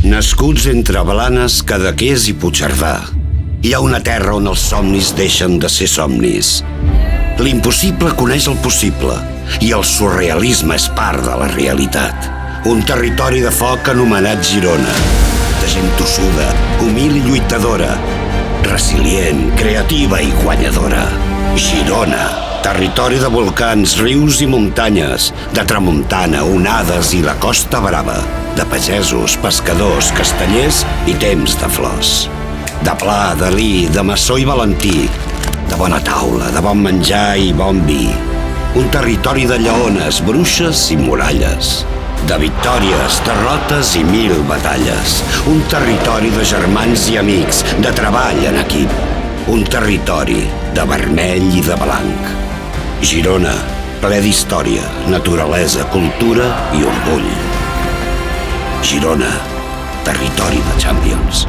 Nascuts entre Blanes, Cadaqués i Puigcerdà, hi ha una terra on els somnis deixen de ser somnis. L'impossible coneix el possible i el surrealisme és part de la realitat. Un territori de foc anomenat Girona, de gent tossuda, humil i lluitadora, resilient, creativa i guanyadora. Girona, territori de volcans, rius i muntanyes, de tramuntana, onades i la Costa Brava, de pagesos, pescadors, castellers i temps de flors. De Pla, Dalí, de Massó i Valentí, de bona taula, de bon menjar i bon vi. Un territori de lleones, bruixes i muralles. De victòries, derrotes i 1000 batalles. Un territori de germans i amics, de treball en equip. Un territori de vermell i de blanc. Girona, ple d'història, naturalesa, cultura i orgull. Girona, territori de Champions.